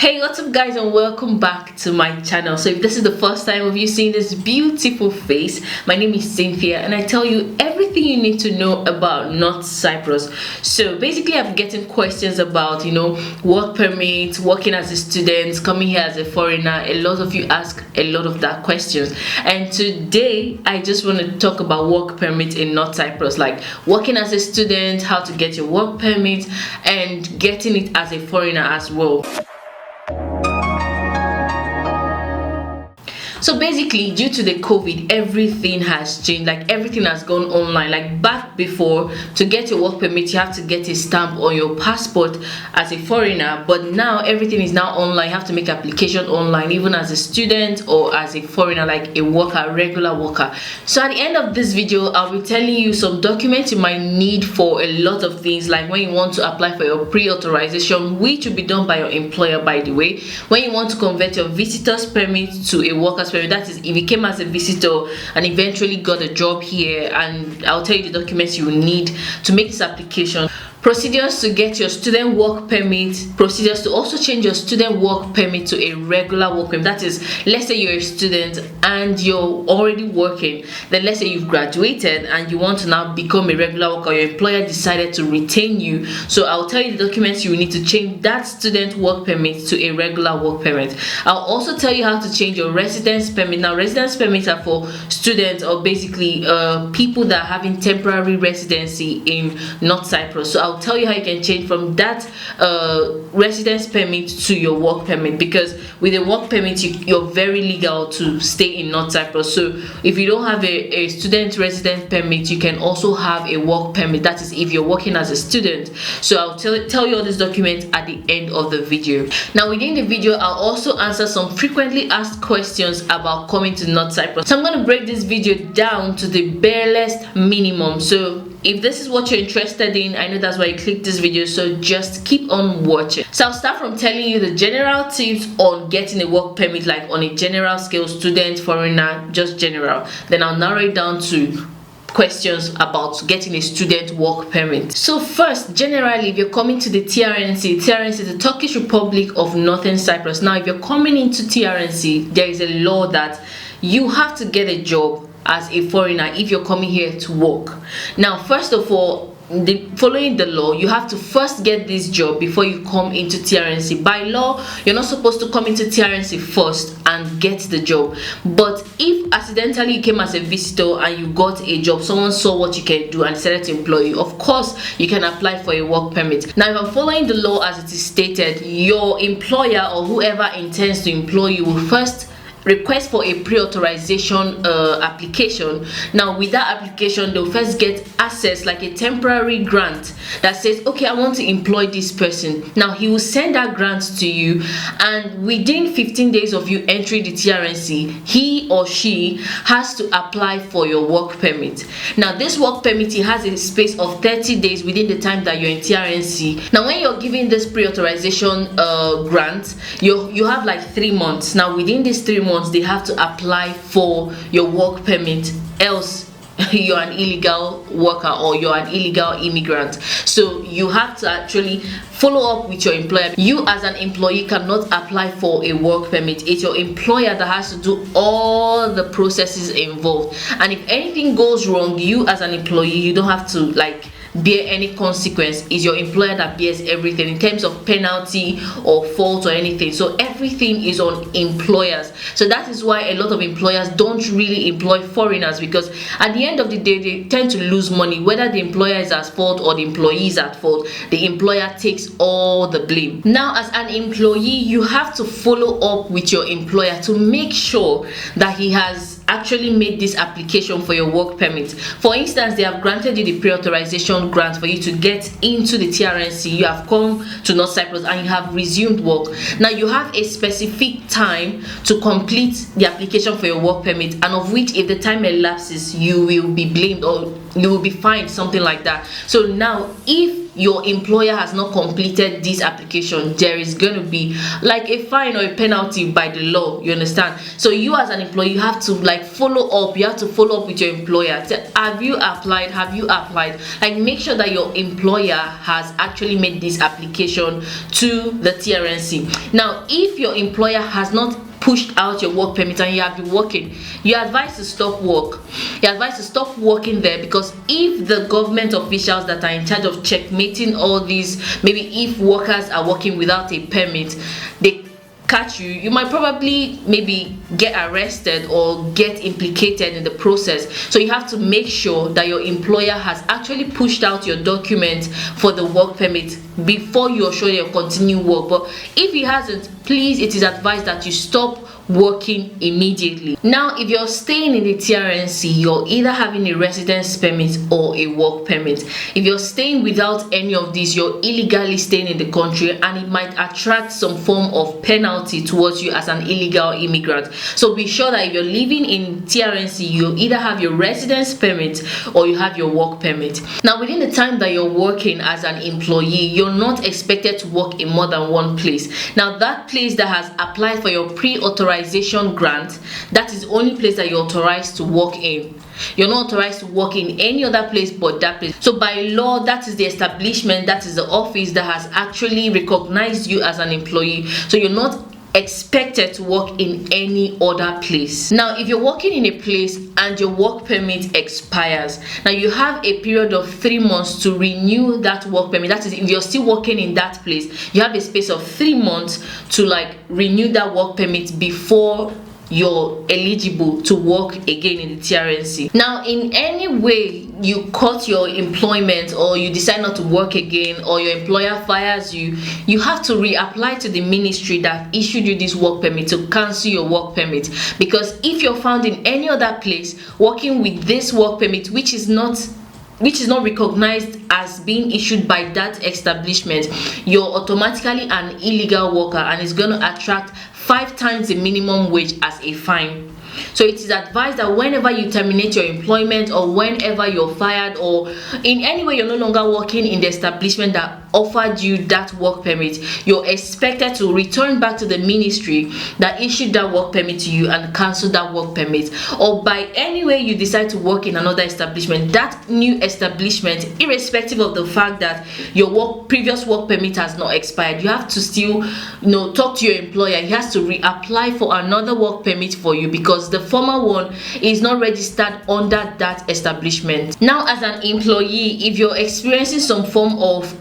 Hey, what's up guys, and welcome back to my channel. So if this is the first time of you seeing this beautiful face, my name is Cynthia and I tell you everything you need to know about North Cyprus. So basically I'm getting questions about work permits, working as a student, coming here as a foreigner. A lot of you ask a lot of that questions, and today I just want to talk about work permit in North Cyprus, like working as a student, how to get your work permit, and getting it as a foreigner as well. So basically, due to the COVID, everything has changed. Like everything has gone online. Like back before, to get your work permit, you have to get a stamp on your passport as a foreigner. But now everything is now online. You have to make application online, even as a student or as a foreigner, like a worker, regular worker. So at the end of this video, I'll be telling you some documents you might need for a lot of things, like when you want to apply for your pre-authorization, which will be done by your employer, by the way. When you want to convert your visitor's permit to a worker's permit, that is if you came as a visitor and eventually got a job here, and I'll tell you the documents you will need to make this application. Procedures to get your student work permit, procedures to also change your student work permit to a regular work permit. That is, let's say you're a student and you're already working, then let's say you've graduated and you want to now become a regular worker, your employer decided to retain you. So I'll tell you the documents you will need to change that student work permit to a regular work permit. I'll also tell you how to change your residence permit. Now residence permits are for students, or basically people that are having temporary residency in North Cyprus. So I'll tell you how you can change from that residence permit to your work permit, because with a work permit you're very legal to stay in North Cyprus. So if you don't have a student resident permit, you can also have a work permit. That is if you're working as a student. So I'll tell you all these documents at the end of the video. Now within the video, I'll also answer some frequently asked questions about coming to North Cyprus. So I'm going to break this video down to the barest minimum. So if this is what you're interested in, I know that's why you clicked this video, so just keep on watching. So I'll start from telling you the general tips on getting a work permit, like on a general scale, student, foreigner, just general. Then I'll narrow it down to questions about getting a student work permit. So first, generally, if you're coming to the TRNC is the Turkish Republic of Northern Cyprus. Now if you're coming into TRNC, there is a law that you have to get a job as a foreigner if you're coming here to work. Now first of all, following the law, you have to first get this job before you come into TRNC. By law, you're not supposed to come into TRNC first and get the job. But if accidentally you came as a visitor and you got a job, someone saw what you can do and decided to employ you, of course you can apply for a work permit. Now if I'm following the law as it is stated, your employer or whoever intends to employ you will first request for a pre-authorization application. Now with that application, they'll first get access, like a temporary grant that says, okay, I want to employ this person. Now he will send that grant to you, and within 15 days of you entering the TRNC, he or she has to apply for your work permit. Now this work permit, it has a space of 30 days within the time that you're in TRNC. Now when you're given this pre-authorization grant, you have like 3 months. Now within these 3 months, they have to apply for your work permit, else you're an illegal worker or you're an illegal immigrant. So you have to actually follow up with your employer. You as an employee cannot apply for a work permit. It's your employer that has to do all the processes involved, and if anything goes wrong, you as an employee, you don't have to bear any consequence. Is your employer that bears everything in terms of penalty or fault or anything. So everything is on employers. So that is why a lot of employers don't really employ foreigners, because at the end of the day they tend to lose money. Whether the employer is at fault or the employee is at fault, the employer takes all the blame. Now as an employee, you have to follow up with your employer to make sure that he has actually made this application for your work permit. For instance, they have granted you the pre-authorization grant for you to get into the TRNC. You have come to North Cyprus and you have resumed work. Now you have a specific time to complete the application for your work permit, and of which, if the time elapses, you will be blamed or you will be fined, something like that. So now if your employer has not completed this application, there is going to be like a fine or a penalty by the law, you understand? So you as an employee, you have to follow up. You have to follow up with your employer to have you applied? Like, make sure that your employer has actually made this application to the TRNC. Now, if your employer has not pushed out your work permit and you have been working, you're advised to stop work. You're advised to stop working there, because if the government officials that are in charge of checkmating all these, maybe if workers are working without a permit, they catch you, you might probably maybe get arrested or get implicated in the process. So you have to make sure that your employer has actually pushed out your document for the work permit before you're sure you'll continue work. But if he hasn't, please, it is advised that you stop working immediately. Now, if you're staying in the TRNC, you're either having a residence permit or a work permit. If you're staying without any of these, you're illegally staying in the country, and it might attract some form of penalty towards you as an illegal immigrant. So be sure that if you're living in TRNC, you either have your residence permit or you have your work permit. Now, within the time that you're working as an employee, you're not expected to work in more than one place. Now, that place that has applied for your pre-authorization grant, that is the only place that you're authorized to work in. You're not authorized to work in any other place but that place. So by law, that is the establishment, that is the office that has actually recognized you as an employee. So you're not expected to work in any other place. Now, if you're working in a place and your work permit expires, now you have a period of 3 months to renew that work permit. That is, if you're still working in that place, you have a space of 3 months to like renew that work permit before you're eligible to work again in the TRNC. Now, in any way you cut your employment, or you decide not to work again, or your employer fires you, you have to reapply to the ministry that issued you this work permit to cancel your work permit. Because if you're found in any other place working with this work permit, which is not recognized as being issued by that establishment, you're automatically an illegal worker, and it's going to attract 5 times the minimum wage as a fine. So it is advised that whenever you terminate your employment, or whenever you're fired, or in any way you're no longer working in the establishment that offered you that work permit, you're expected to return back to the ministry that issued that work permit to you and cancel that work permit. Or by any way you decide to work in another establishment, that new establishment, irrespective of the fact that your previous work permit has not expired, you have to still talk to your employer. He has to reapply for another work permit for you, because the former one is not registered under that establishment. Now, as an employee, if you're experiencing some form of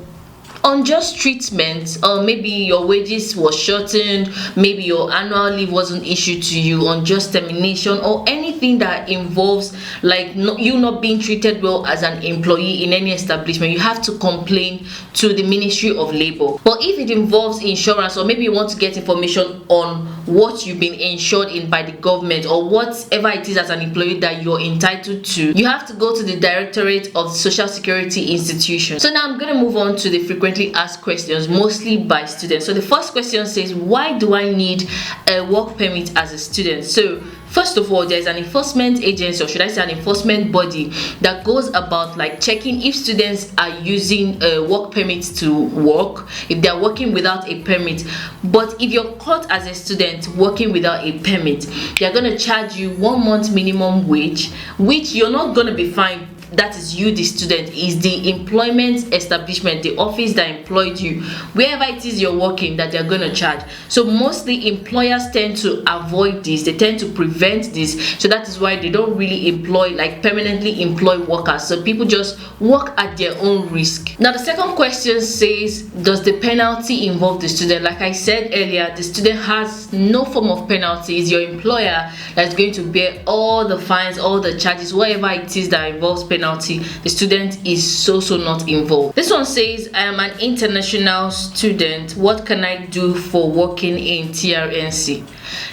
unjust treatment, or maybe your wages was shortened, maybe your annual leave wasn't issued to you, unjust termination, or anything that involves like you not being treated well as an employee in any establishment, you have to complain to the Ministry of Labor. But if it involves insurance, or maybe you want to get information on what you've been insured in by the government, or whatever it is as an employee that you're entitled to, you have to go to the Directorate of Social Security Institution. So now I'm going to move on to the frequently asked questions, mostly by students. So the first question says, why do I need a work permit as a student? So first of all, there's an enforcement agency, or should I say an enforcement body, that goes about like checking if students are using work permits to work, if they're working without a permit. But if you're caught as a student working without a permit, they're going to charge you 1 month minimum wage, which you're not going to be fined. That is you, the student, is the employment establishment, the office that employed you, wherever it is you're working, that they're going to charge. So mostly employers tend to avoid this, they tend to prevent this. So that is why they don't really employ, like permanently employ workers. So people just work at their own risk. Now the second question says, does the penalty involve the student? Like I said earlier, the student has no form of penalty. It's your employer that's going to bear all the fines, all the charges, whatever it is that involves penalty. The student is so not involved. This one says, I am an international student. What can I do for working in TRNC?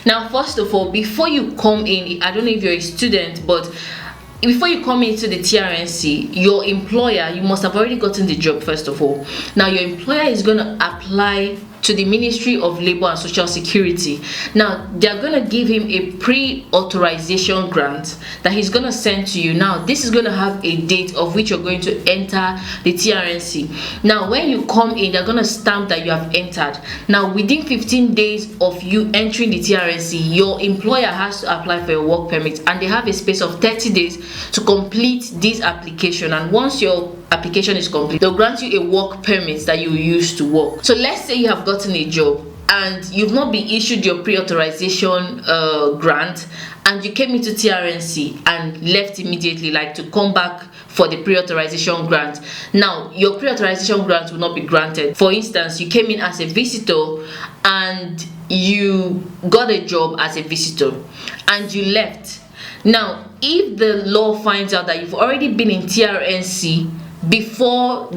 Now, first of all, before you come in, I don't know if you're a student, but before you come into the TRNC, your employer, you must have already gotten the job first of all. Now your employer is going to apply to the Ministry of Labor and Social Security. Now they're going to give him a pre-authorization grant that he's going to send to you. Now this is going to have a date of which you're going to enter the TRNC. Now when you come in, they're going to stamp that you have entered. Now within 15 days of you entering the TRNC, your employer has to apply for your work permit, and they have a space of 30 days to complete this application. And once your application is complete, they'll grant you a work permit that you use to work. So let's say you have gotten a job and you've not been issued your pre-authorization grant, and you came into TRNC and left immediately, like to come back for the pre-authorization grant. Now your pre-authorization grant will not be granted. For instance, you came in as a visitor and you got a job as a visitor and you left. Now if the law finds out that you've already been in TRNC before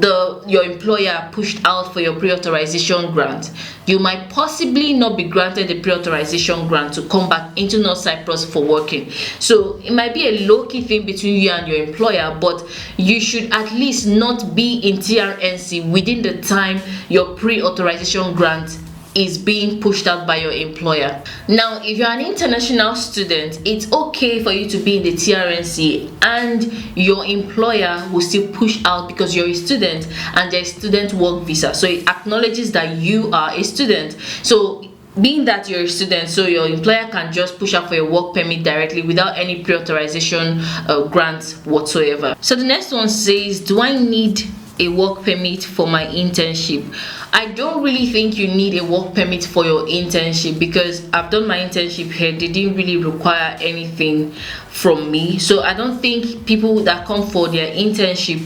your employer pushed out for your pre-authorization grant, you might possibly not be granted the pre-authorization grant to come back into North Cyprus for working. So it might be a low-key thing between you and your employer, but you should at least not be in TRNC within the time your pre-authorization grant is being pushed out by your employer. Now if you're an international student, it's okay for you to be in the TRNC and your employer will still push out because you're a student and there's student work visa, so it acknowledges that you are a student. So being that you're a student, so your employer can just push out for your work permit directly without any pre-authorization grant whatsoever. So the next one says, do I need a work permit for my internship? I don't really think you need a work permit for your internship because I've done my internship here. They didn't really require anything from me, so I don't think people that come for their internship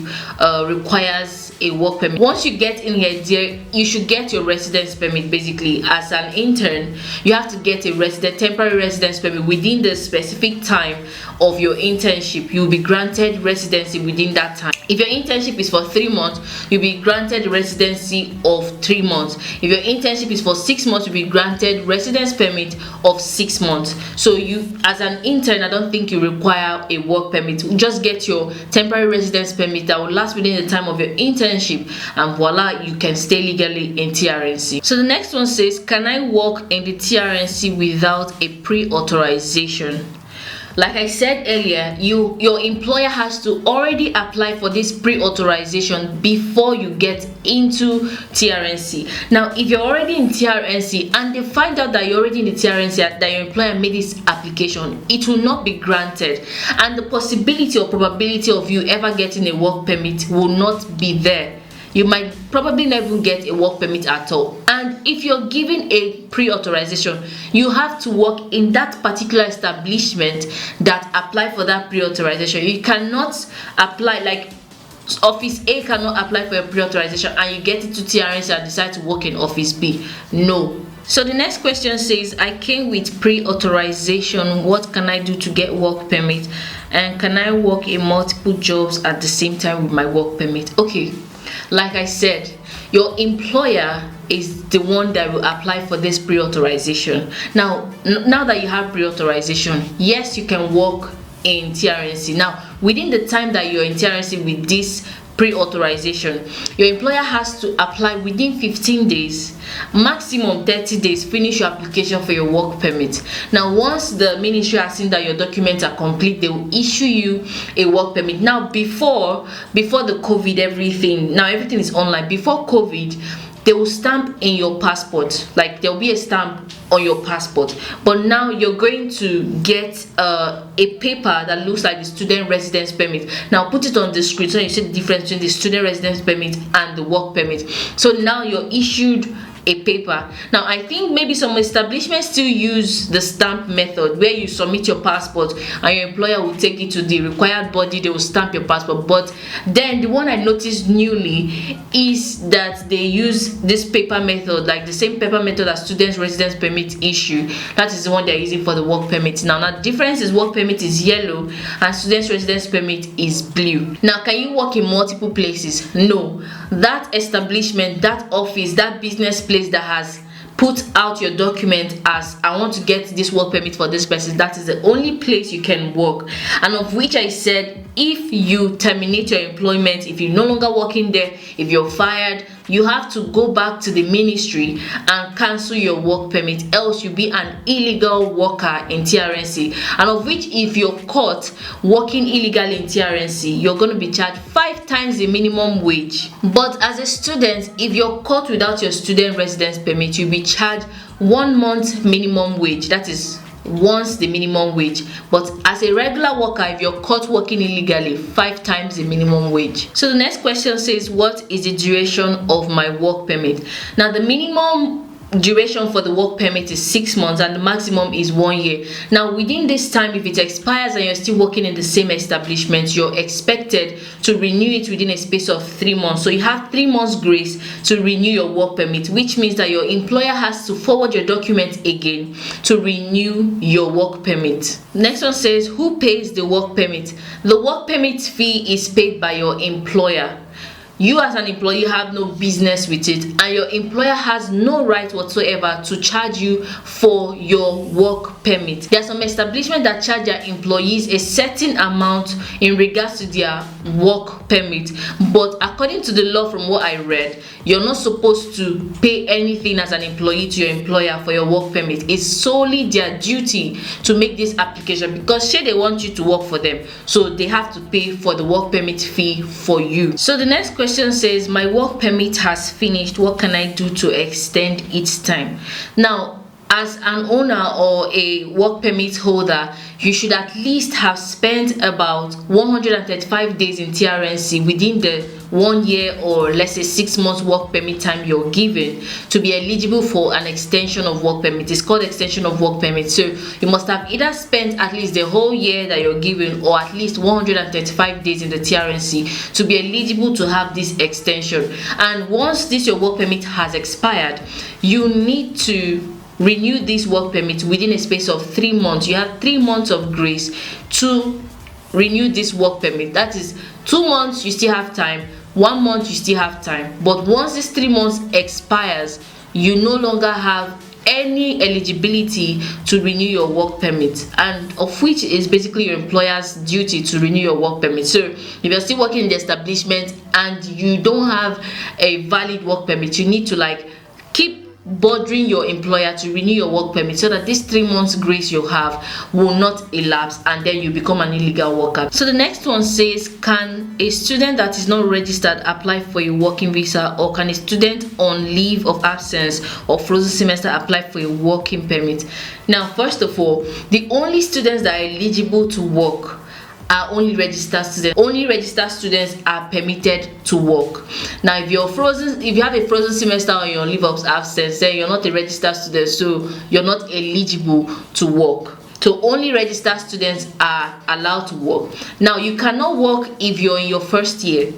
requires a work permit. Once you get in here, dear, you should get your residence permit. Basically, as an intern, you have to get a temporary residence permit within the specific time of your internship. You'll be granted residency within that time. If your internship is for 3 months, you'll be granted residency of 3 months. If your internship is for 6 months, you'll be granted residence permit of 6 months. So you, as an intern, I don't think you require a work permit. Just get your temporary residence permit that will last within the time of your internship, and voila, you can stay legally in TRNC. So the next one says, can I work in the TRNC without a pre-authorization? Like I said earlier, your employer has to already apply for this pre-authorization before you get into TRNC. Now if you're already in TRNC and they find out that you're already in the TRNC, that your employer made this application, it will not be granted, and the possibility or probability of you ever getting a work permit will not be there. You might probably never get a work permit at all. And if you're given a pre-authorization, you have to work in that particular establishment that apply for that pre-authorization. You cannot apply, like Office A cannot apply for a pre-authorization and you get into TRNC and decide to work in Office B. No. So the next question says, I came with pre-authorization. What can I do to get work permit? And can I work in multiple jobs at the same time with my work permit? Okay. Like I said, your employer is the one that will apply for this pre-authorization. Now that you have pre-authorization, yes, you can work in TRNC. Now within the time that you're in TRNC with this pre-authorization, your employer has to apply within 15 days, maximum 30 days, finish your application for your work permit. Now once the ministry has seen that your documents are complete, they will issue you a work permit. Now before the COVID, everything is online. Before COVID, they will stamp in your passport, like there will be a stamp on your passport, but now you're going to get a paper that looks like the student residence permit. Now put it on the screen so you see the difference between the student residence permit and the work permit. So now you're issued a paper. Now I think maybe some establishments still use the stamp method where you submit your passport and your employer will take it to the required body, they will stamp your passport. But then the one I noticed newly is that they use this paper method, like the same paper method that students residence permit issue. That is the one they're using for the work permit. Now the difference is work permit is yellow and students residence permit is blue. Now can you work in multiple places? No. That establishment, that office, that business place that has put out your document as I want to get this work permit for this person, that is the only place you can work. And of which I said, if you terminate your employment, if you're no longer working there, if you're fired, you have to go back to the ministry and cancel your work permit, else you'll be an illegal worker in TRNC, and of which if you're caught working illegally in TRNC, you're going to be charged 5 times the minimum wage. But as a student, if you're caught without your student residence permit, you'll be charged 1 month minimum wage, that is once the minimum wage. But as a regular worker, if you're caught working illegally, 5 times the minimum wage. So the next question says, what is the duration of my work permit? Now the minimum duration for the work permit is 6 months and the maximum is 1 year. Now within this time, if it expires and you're still working in the same establishment, you're expected to renew it within a space of 3 months. So you have 3 months grace to renew your work permit, which means that your employer has to forward your documents again to renew your work permit. Next one says, who pays the work permit? The work permit fee is paid by your employer. You as an employee have no business with it, and your employer has no right whatsoever to charge you for your work permit. There are some establishments that charge their employees a certain amount in regards to their work permit, but according to the law, from what I read, you're not supposed to pay anything as an employee to your employer for your work permit. It's solely their duty to make this application, because say they want you to work for them, so they have to pay for the work permit fee for you. So the next question says, my work permit has finished, what can I do to extend its time? Now, as an owner or a work permit holder, you should at least have spent about 135 days in TRNC within the 1 year or let's say 6 months work permit time you're given to be eligible for an extension of work permit. It's called extension of work permit. So you must have either spent at least the whole year that you're given or at least 135 days in the TRNC to be eligible to have this extension. And once this your work permit has expired, you need to renew this work permit within a space of 3 months. You have 3 months of grace to renew this work permit. That is 2 months, you still have time. 1 month, you still have time. But once this 3 months expires, you no longer have any eligibility to renew your work permit, and of which is basically your employer's duty to renew your work permit. So if you're still working in the establishment and you don't have a valid work permit, you need to keep bothering your employer to renew your work permit so that this 3 months grace you have will not elapse and then you become an illegal worker. So the next one says, can a student that is not registered apply for a working visa, or can a student on leave of absence or frozen semester apply for a working permit? Now, first of all, the only students that are eligible to work are only registered students. Only registered students are permitted to work. Now, if you have a frozen semester or your leave of absence, then you're not a registered student, so you're not eligible to work. So only registered students are allowed to work. Now, you cannot work if you're in your first year.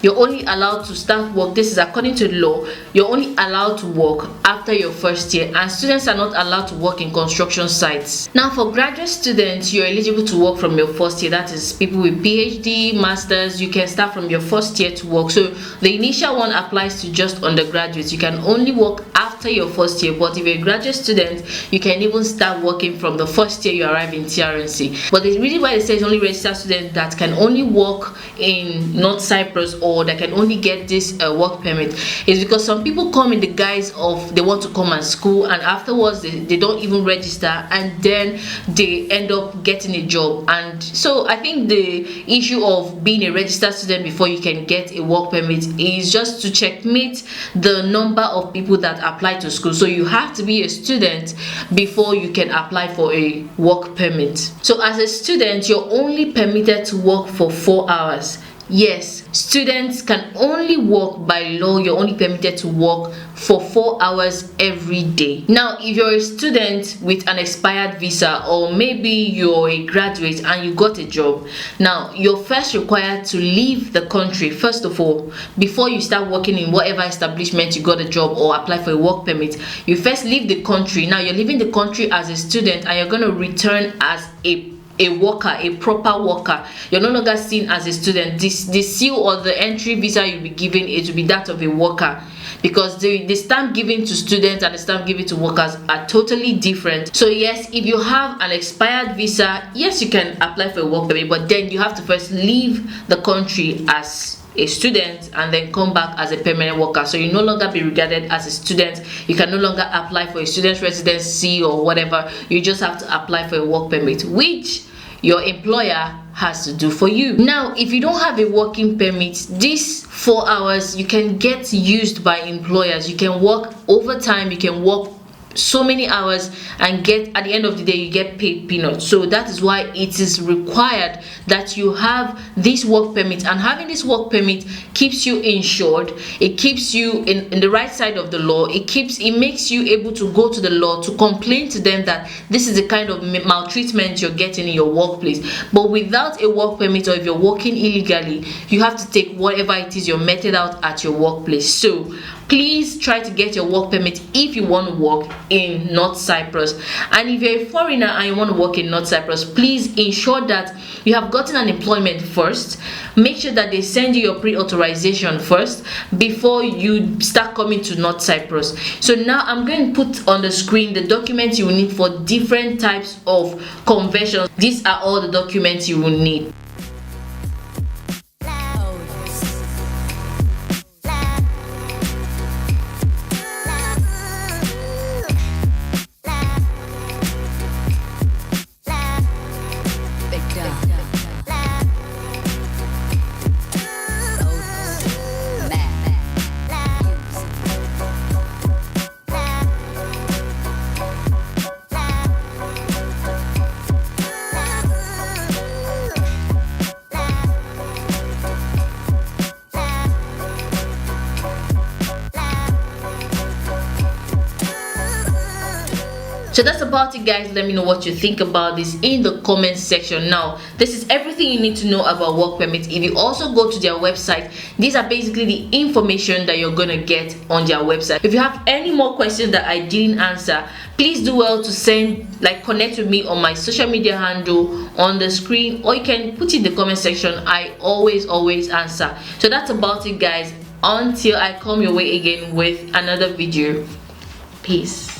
You're only allowed to start work. This is according to the law. You're only allowed to work after your first year, and students are not allowed to work in construction sites. Now, for graduate students, you're eligible to work from your first year. That is, people with PhD, masters, you can start from your first year to work. So the initial one applies to just undergraduates. You can only work after your first year, but if you're a graduate student, you can even start working from the first year you arrive in TRNC. But the reason why it says only registered students that can only work in North Cyprus or that can only get this work permit is because some people come in the guise of they want to come and school, and afterwards they don't even register, and then they end up getting a job. And so I think the issue of being a registered student before you can get a work permit is just to checkmate the number of people that apply to school. So you have to be a student before you can apply for a work permit. So as a student, you're only permitted to work for 4 hours. Yes, students can only work by law. You're only permitted to work for 4 hours every day. Now, if you're a student with an expired visa, or maybe you're a graduate and you got a job, now you're first required to leave the country, first of all, before you start working in whatever establishment you got a job or apply for a work permit. You first leave the country. Now you're leaving the country as a student, and you're going to return as a worker, a proper worker. You're no longer seen as a student. The seal or the entry visa you'll be given, it will be that of a worker, because the stamp given to students and the stamp given to workers are totally different. So yes, if you have an expired visa, yes, you can apply for a work permit, but then you have to first leave the country as a student and then come back as a permanent worker. So you no longer be regarded as a student. You can no longer apply for a student residency or whatever. You just have to apply for a work permit, which your employer has to do for you. Now, if you don't have a working permit, these 4 hours you can get used by employers. You can work overtime, you can work so many hours and get, at the end of the day, you get paid peanuts. So that is why it is required that you have this work permit, and having this work permit keeps you insured. It keeps you in the right side of the law. It makes you able to go to the law to complain to them that this is the kind of maltreatment you're getting in your workplace. But without a work permit, or if you're working illegally, you have to take whatever it is you're meted out at your workplace. So please try to get your work permit if you want to work in North Cyprus. And if you're a foreigner and you want to work in North Cyprus, please ensure that you have gotten an employment first. Make sure that they send you your pre-authorization first before you start coming to North Cyprus. So now I'm going to put on the screen the documents you will need for different types of conversions. These are all the documents you will need. So that's about it, guys. Let me know what you think about this in the comment section. Now, this is everything you need to know about work permits. If you also go to their website, these are basically the information that you're gonna get on their website. If you have any more questions that I didn't answer, please do well to connect with me on my social media handle on the screen, or you can put it in the comment section. I always answer. So that's about it, guys. Until I come your way again with another video. Peace.